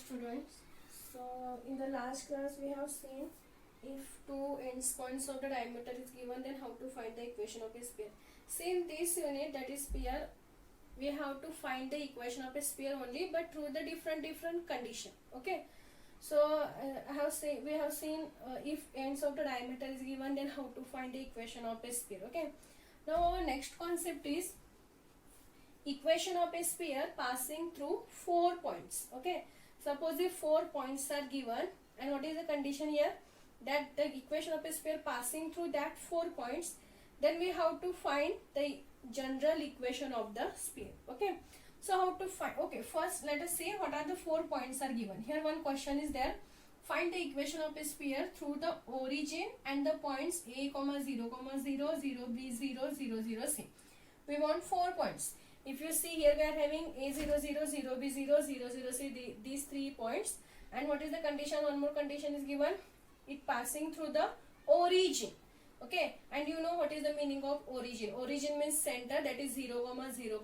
students. So in the last class we have seen if two ends points of the diameter is given, then how to find the equation of a sphere. See, in this unit, that is sphere, we have to find the equation of a sphere only, but through the different condition. Okay. So we have seen if ends of the diameter is given, then how to find the equation of a sphere. Okay. Now our next concept is equation of a sphere passing through 4 points. Okay. Suppose if 4 points are given, and what is the condition here? That the equation of a sphere passing through that 4 points, then we have to find the general equation of the sphere. Okay. So how to find? Okay, first let us see what are the 4 points are given. Here one question is there. Find the equation of a sphere through the origin and the points a, 0, 0, 0, b, 0, 0, 0, c. We want 4 points. If you see here, we are having a, 0, 0, 0, b, 0, 0, 0, c, these 3 points. And what is the condition? One more condition is given. It passing through the origin. Okay. And you know what is the meaning of origin. Origin means center, that is 0, 0,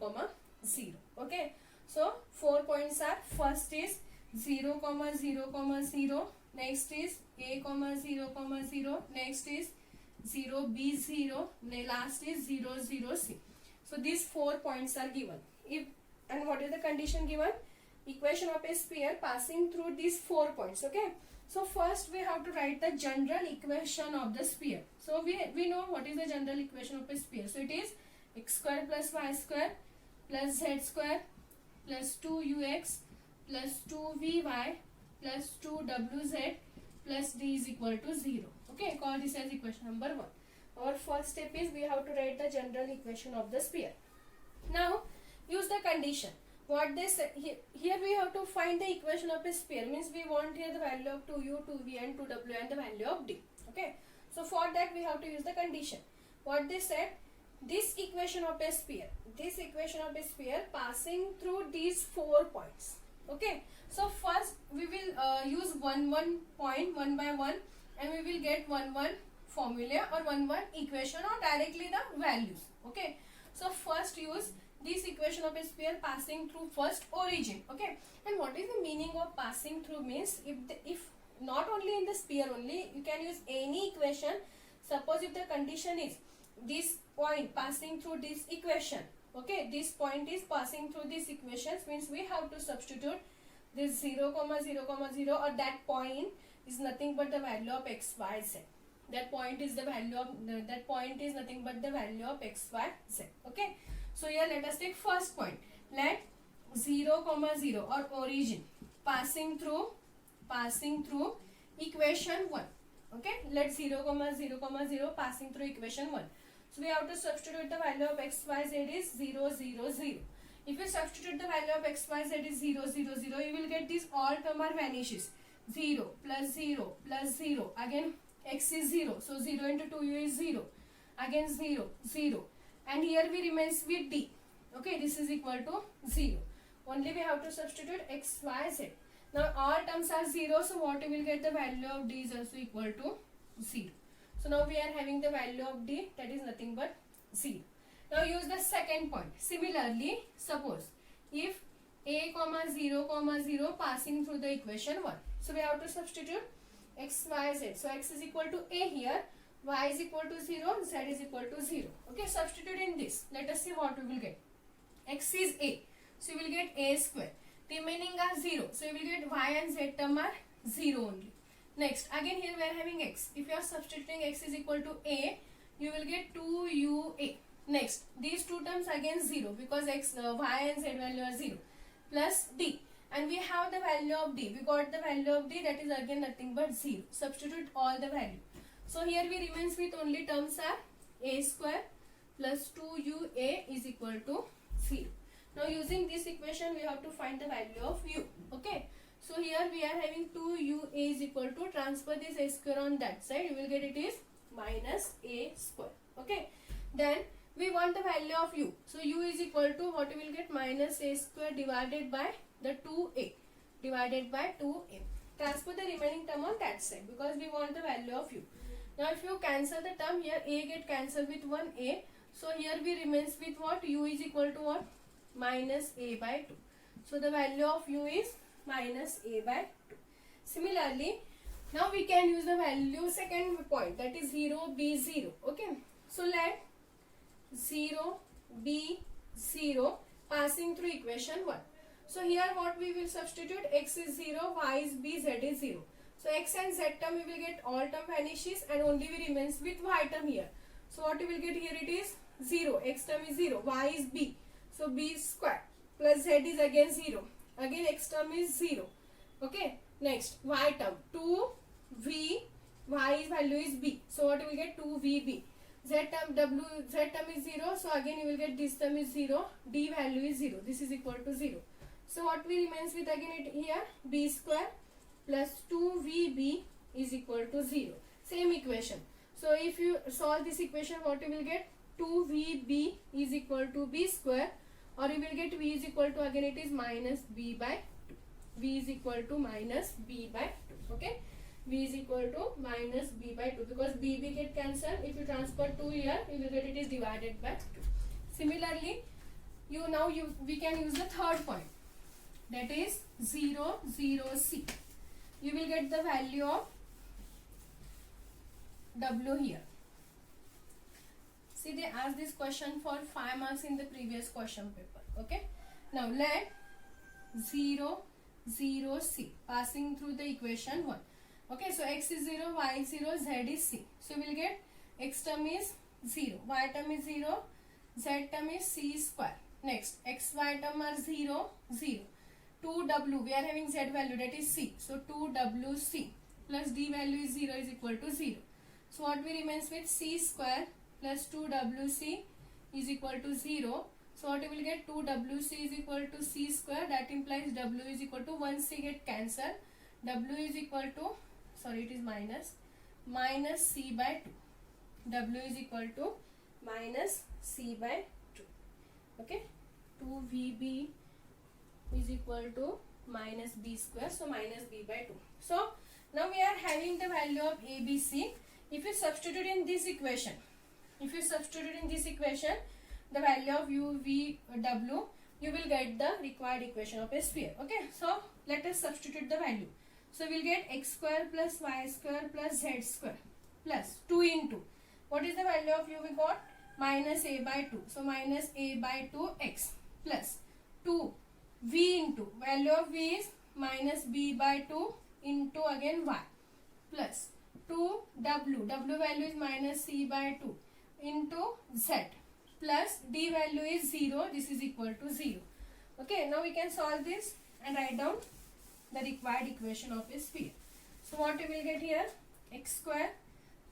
0. Okay. So 4 points are, first is 0, 0, 0. Next is a, 0, 0. Next is 0, b, 0. Last is 0, 0, c. So these 4 points are given. And what is the condition given? Equation of a sphere passing through these 4 points. Okay. So first we have to write the general equation of the sphere. So we know what is the general equation of a sphere. So it is x square plus y square plus z square plus 2ux plus 2vy plus 2wz plus d is equal to 0. Okay, call this as equation number 1. Our first step is we have to write the general equation of the sphere. Now use the condition. What they say here we have to find the equation of a sphere, means we want here the value of 2u, 2v and 2w and the value of d. Okay. So for that we have to use the condition. What they said, this equation of a sphere passing through these 4 points. Okay. So first we will use one point one by one, and we will get one formula or one equation or directly the values. Okay. So first use this equation of a sphere passing through first origin. Okay. And what is the meaning of passing through? Means if not only in the sphere only, you can use any equation. Suppose if the condition is this point passing through this equation. Okay. This point is passing through this equations, means we have to substitute this 0, 0, 0, or that point is nothing but the value of x, y, z. That point is the value of that point is nothing but the value of x, y, z. Okay. So here let us take first point. Let 0, 0 or origin passing through equation 1. Okay. Let 0, 0, passing through equation 1. So we have to substitute the value of x, y, z is 0, 0, 0. If you substitute the value of x, y, z is 0, 0, 0, you will get this all term are vanishes. 0 plus 0 plus 0. Again x is 0. So 0 into 2u is 0. Again 0, 0. And here we remains with d. Okay, this is equal to 0. Only we have to substitute x, y, z. Now all terms are 0, so what we will get, the value of d is also equal to 0. So now we are having the value of d, that is nothing but 0. Now use the second point. Similarly, suppose if a, 0, 0 passing through the equation 1. So we have to substitute x, y, z. So x is equal to a here. Y is equal to 0, z is equal to 0. Okay, substitute in this. Let us see what we will get. X is a. So you will get a square. Remaining are 0. So you will get y and z term are 0 only. Next, again here we are having x. If you are substituting x is equal to a, you will get 2ua. Next, these two terms again 0 because x, y and z value are 0. Plus d. And we have the value of d. We got the value of d, that is again nothing but 0. Substitute all the value. So here we remains with only terms are a square plus 2ua is equal to 0. Now using this equation we have to find the value of u. Okay. So here we are having 2ua is equal to, transfer this a square on that side, you will get it is minus a square. Okay. Then we want the value of u. So u is equal to what we will get, minus a square divided by the 2a. Transfer the remaining term on that side because we want the value of u. Now if you cancel the term here, a get cancelled with 1a. So here we remains with what? U is equal to what? Minus a by 2. So the value of u is minus a by 2. Similarly, now we can use the value second point, that is 0 b 0. Okay, so let 0 b 0 passing through equation 1. So here what we will substitute, x is 0, y is b, z is 0. So x and z term we will get, all term vanishes and only we remains with y term here. So what we will get here, it is 0, x term is 0, y is b, so b square plus z is again 0, again x term is 0. Okay, next y term 2v, y value is b, so what we will get, 2vb. Z term is 0, so again you will get this term is 0, d value is 0, this is equal to 0. So what we remains with again it here, b square plus 2vb is equal to 0. Same equation. So if you solve this equation, what you will get, 2vb is equal to b square, or you will get v is equal to, again it is minus b by 2. V is equal to minus b by 2. Okay, v is equal to minus b by 2, because b get cancelled. If you transfer 2 here, you will get it is divided by 2. Similarly, we can use the third point, that is 0 0 c. You will get the value of w here. See, they asked this question for 5 marks in the previous question paper. Okay, now let 0 0 c passing through the equation 1. Okay, so x is 0, y is 0, z is c. So we will get x term is 0, y term is 0, z term is c square. Next, x, y term are 0, 0. 2w, we are having z value, that is c. So 2wc plus d value is 0 is equal to 0. So what we remains with, c square plus 2wc is equal to 0. So what we will get, 2wc is equal to c square, that implies w is equal to 1c get cancelled. W is equal to, sorry it is minus c by 2. W is equal to minus c by 2. Okay, 2vb is equal to minus b square, so minus b by 2. So now we are having the value of ABC. If you substitute in this equation, the value of u, v, w, you will get the required equation of a sphere. Okay, so let us substitute the value. So we will get x square plus y square plus z square plus 2 into, what is the value of u we got, minus a by 2. So minus a by 2 x plus 2 v into, value of v is minus b by 2 into again y plus 2 w value is minus c by 2 into z plus d value is 0, this is equal to 0. Okay, now we can solve this and write down the required equation of a sphere. So what we will get here, x square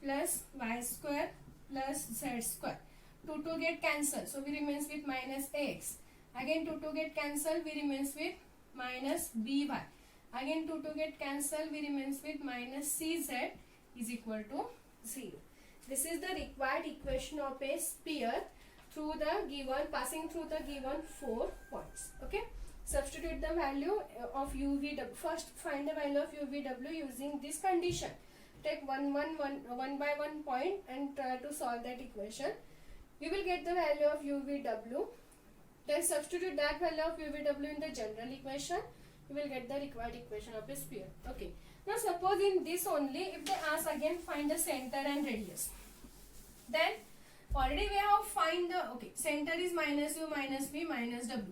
plus y square plus z square. 2 get cancelled, so we remains with minus ax. Again 2 get cancelled, we remains with minus by. Again 2 get cancelled, we remains with minus cz is equal to 0. This is the required equation of a sphere through the given, passing through the given 4 points. Okay, substitute the value of UVW. First find the value of UVW using this condition. Take one by one point and try to solve that equation. You will get the value of UVW. Then substitute that value of UVW in the general equation. You will get the required equation of a sphere. Okay. Now suppose in this only, if they ask again find the center and radius, then already we have find the, okay, center is minus u minus v minus w.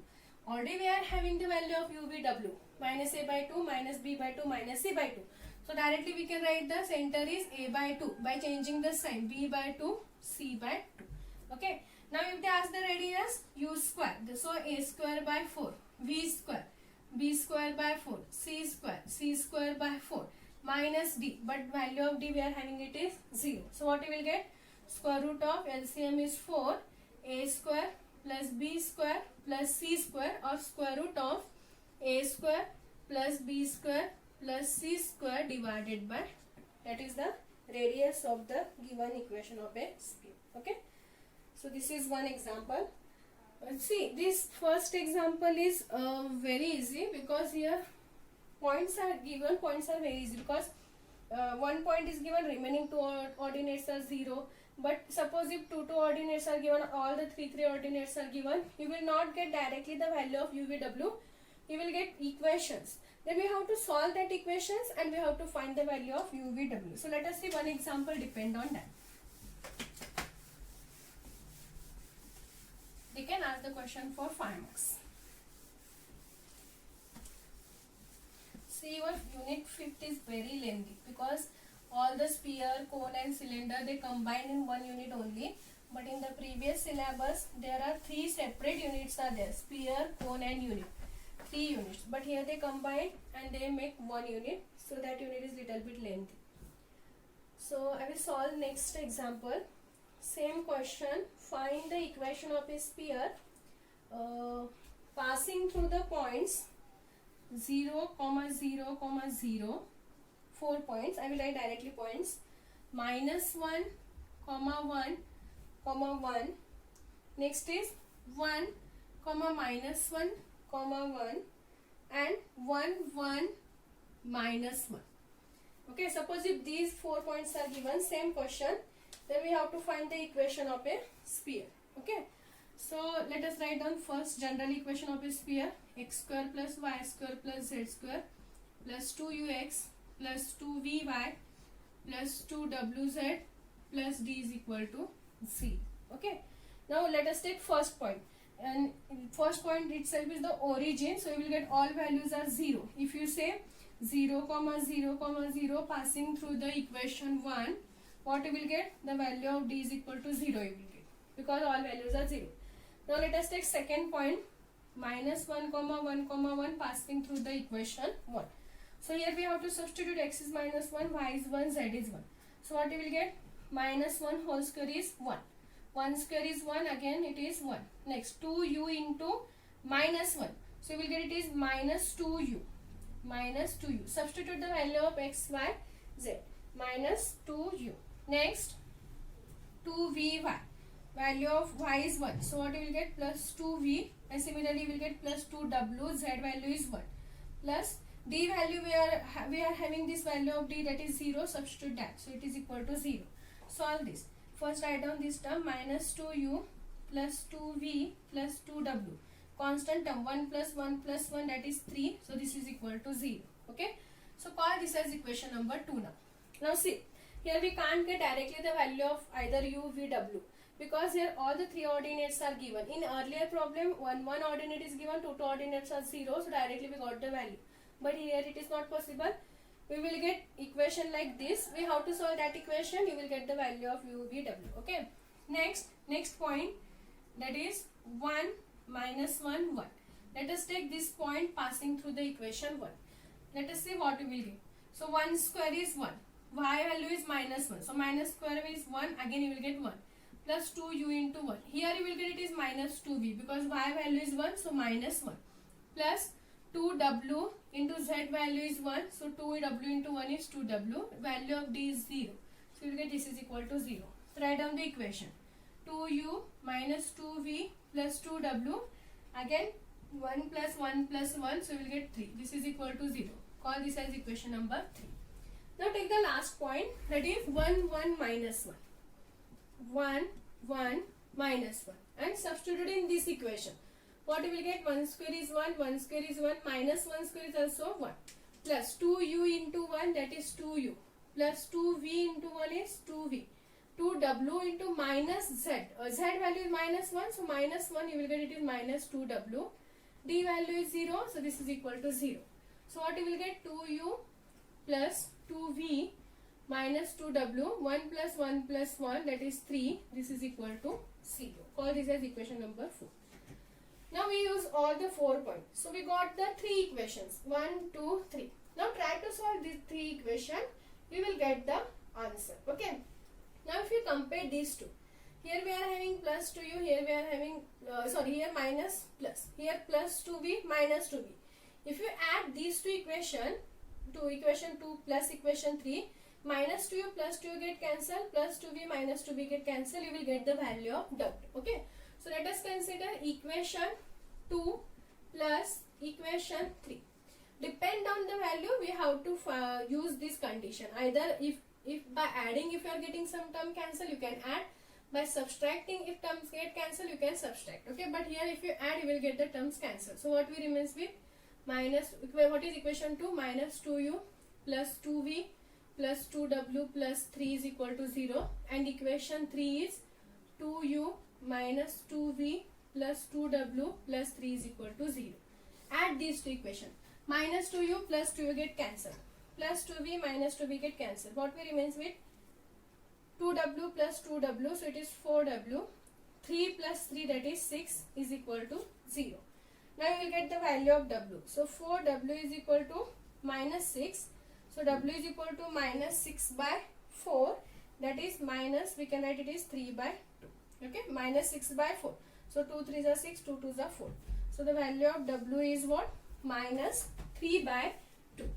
Already we are having the value of UVW, minus a by 2 minus b by 2 minus c by 2. So directly we can write the center is a by 2 by changing the sign, b by 2 c by 2. Okay. Now if they ask the radius, u square, so a square by 4, v square, b square by 4, c square by 4 minus d, but value of d we are having it is 0. So what we will get, square root of LCM is 4, a square plus b square plus c square, or square root of a square plus b square plus c square divided by 2. That is the radius of the given equation of a sphere. Okay. So this is one example. See, this first example is very easy, because here points are given. Points are very easy because 1 point is given, remaining 2 ordinates are 0. But suppose if 2 ordinates are given, all the 3 ordinates are given, you will not get directly the value of UVW. You will get equations. Then we have to solve that equations and we have to find the value of UVW. So let us see one example depend on that. They can ask the question for 5 marks. See, your unit 5th is very lengthy because all the sphere, cone and cylinder they combine in one unit only. But in the previous syllabus there are 3 separate units are there, sphere, cone and unit. 3 units, but here they combine and they make one unit, so that unit is little bit lengthy. So I will solve next example. Same question, find the equation of a sphere passing through the points 0, 0, 0, 4 points. I will write directly points. -1, 1, 1. Next is 1, -1, 1 and 1, 1, -1. Okay, suppose if these 4 points are given, same question, then we have to find the equation of a sphere. Okay, so let us write down first general equation of a sphere. X square plus y square plus z square plus 2ux plus 2vy plus 2wz plus d is equal to c. Okay, now let us take first point, and first point itself is the origin, so we will get all values are 0. If you say 0, 0, 0 passing through the equation 1, what you will get? The value of d is equal to 0 you will get, because all values are 0. Now let us take second point, -1, 1, 1 passing through the equation 1. So here we have to substitute x is -1, y is 1, z is 1. So what you will get? -1 whole square is 1. 1 square is 1, again it is 1. Next 2u into -1. So you will get it is -2u. -2u. Substitute the value of x, y, z. -2u. Next 2vy. Value of y is 1. So what you will get? Plus 2v. And similarly you will get plus 2w. Z value is 1. Plus d value we are having this value of d, that is 0. Substitute that. So it is equal to 0. Solve this. First write down this term, -2u plus 2v plus 2w. Constant term 1 plus 1 plus 1, that is 3. So this is equal to 0. Okay. So call this as equation number 2 now. Now see, here we can't get directly the value of either u, v, w, because here all the 3 ordinates are given. In earlier problem, one ordinate is given, two ordinates are 0, so directly we got the value. But here it is not possible. We will get equation like this. We have to solve that equation. You will get the value of u, v, w. Okay. Next point, that is 1, -1, 1. Let us take this point passing through the equation 1. Let us see what we will get. So 1 square is 1. Y value is -1. So minus square is 1. Again you will get 1. Plus 2u into 1. Here you will get it is -2v, because y value is 1. So -1. Plus 2w into z value is 1. So 2w into 1 is 2w. Value of d is 0. So you will get this is equal to 0. So write down the equation. 2u minus 2v plus 2w. Again 1 plus 1 plus 1. So you will get 3. This is equal to 0. Call this as equation number 3. Now take the last point, that is 1, 1, -1. 1, 1, -1. And substitute in this equation. What you will get? 1 square is 1, 1 square is 1, -1 square is also 1. Plus 2u into 1, that is 2u. Plus 2v into 1 is 2v. 2w into minus z. Z value is -1, so -1 you will get it is -2w. D value is 0, so this is equal to 0. So what you will get? 2u plus 2v minus 2w. 1 plus 1 plus 1, that is 3. This is equal to 0. Call this as equation number 4. Now we use all the 4 points. So we got the 3 equations. 1, 2, 3. Now try to solve these 3 equations. You will get the answer. Okay. Now if you compare these two. Here we are having plus 2u. Here we are having, here minus plus. Here plus 2v minus 2v. If you add these two equations, to equation 2 plus equation 3, minus 2u plus 2u get cancelled, plus 2v minus 2v get cancelled, you will get the value of w. Okay. So let us consider equation 2 plus equation 3. Depend on the value, we have to use this condition. Either if by adding, if you are getting some term cancel, you can add. By subtracting, if terms get cancelled, you can subtract. Okay. But here if you add, you will get the terms cancelled. So what we remains with? minus, what is equation 2? Minus 2u plus 2v plus 2w plus 3 is equal to 0, and equation 3 is 2u minus 2v plus 2w plus 3 is equal to 0. Add these two equations. Minus 2u plus 2u get cancelled, plus 2v minus 2v get cancelled. What will remains with 2w plus 2w, so it is 4w. 3 plus 3, that is 6, is equal to 0. Now you will get the value of w. So 4w is equal to minus 6. So w is equal to minus 6 by 4. That is minus, we can write it is 3 by 2. Okay, minus 6 by 4. So 2 3s are 6, 2 2s are 4. So the value of w is what? Minus 3 by 2.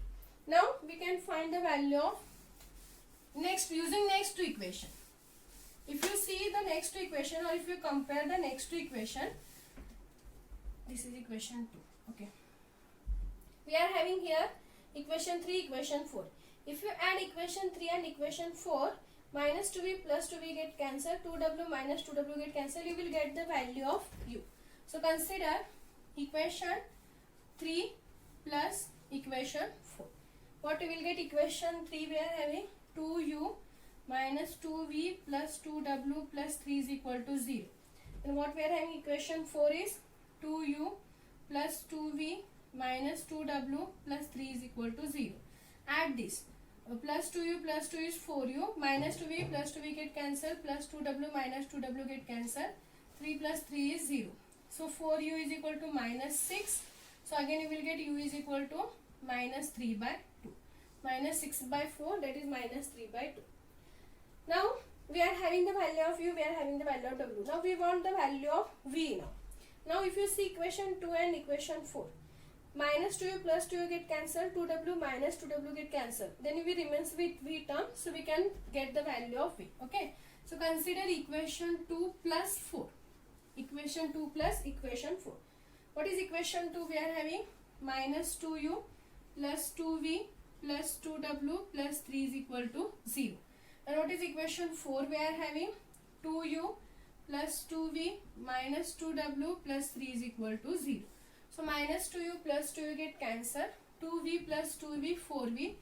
Now we can find the value of using next two equation. If you see the next two equation, or if you compare the next two equation, this is equation 2. Okay, we are having here equation 3, equation 4. If you add equation 3 and equation 4, minus 2v plus 2v get cancelled, 2w minus 2w get cancelled, you will get the value of u. So consider equation 3 plus equation 4. What we will get? Equation 3 we are having 2u minus 2v plus 2w plus 3 is equal to 0. And what we are having? Equation 4 is 2u plus 2v minus 2w plus 3 is equal to 0. Add this. Plus 2u plus 2 is 4u, minus 2v plus 2v get cancelled, plus 2w minus 2w get cancelled, 3 plus 3 is 0. So 4u is equal to minus 6. So again you will get u is equal to minus 3 by 2. Minus 6 by 4, that is minus 3 by 2. Now we are having the value of u, we are having the value of w. Now we want the value of v now. Now if you see equation 2 and equation 4, minus 2u plus 2u get cancelled, 2w minus 2w get cancelled. Then we remains with v term, so we can get the value of v. Okay. So consider equation 2 plus 4. Equation 2 plus equation 4. What is equation 2? We are having minus 2u plus 2v plus 2w plus 3 is equal to 0. And what is equation 4? We are having 2u plus 2v minus 2w plus 3 is equal to 0. So minus 2u plus 2u get cancelled, 2v plus 2v 4v,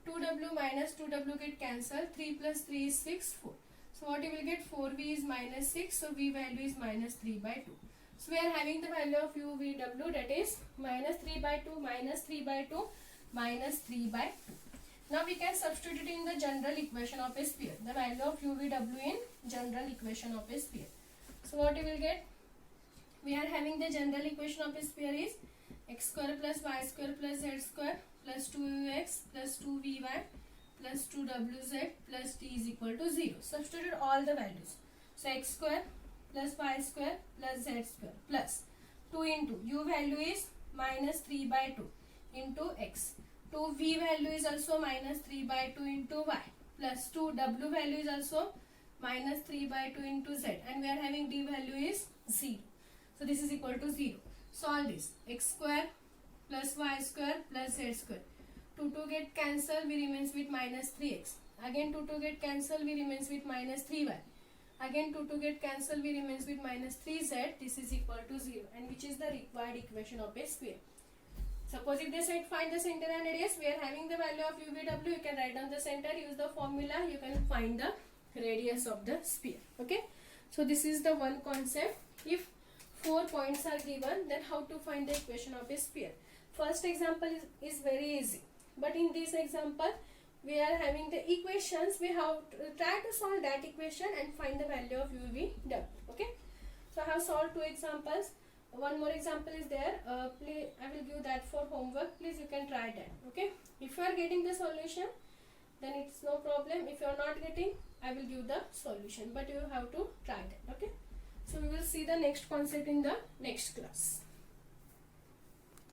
2w minus 2w get cancelled, 3 plus 3 is 6, 4. So what you will get? 4v is minus 6, so v value is minus 3 by 2. So we are having the value of u, v, w, that is minus 3 by 2, minus 3 by 2, minus 3 by 2. Now we can substitute it in the general equation of a sphere. The value of u, v, w in general equation of a sphere. So what you will get? We are having the general equation of a sphere is x square plus y square plus z square plus 2ux plus 2vy plus 2wz plus t is equal to 0. Substitute all the values. So x square plus y square plus z square plus 2 into u value is minus 3 by 2 into x. 2v value is also minus 3 by 2 into y plus 2w value is also minus 3 by 2 into z, and we are having d value is 0. So this is equal to 0. Solve this. X square plus y square plus z square. 2 get cancelled, we remains with minus 3x. Again 2 get cancelled, we remains with minus 3y. Again 2 get cancelled, we remains with minus 3z. This is equal to 0, and which is the required equation of a sphere. Suppose if they said find the center and radius, we are having the value of u, v, w. You can write down the center, use the formula, you can find the radius of the sphere. Okay. So this is the one concept. If 4 points are given, then how to find the equation of a sphere. First example is very easy, but in this example we are having the equations. We have to try to solve that equation and find the value of u, v, w. Okay. So I have solved 2 examples. One more example is there. Please, I will give that for homework. Please, you can try that. Okay. If you are getting the solution, then it's no problem. If you are not getting, I will give the solution, but you have to try that. Okay. So we will see the next concept in the next class.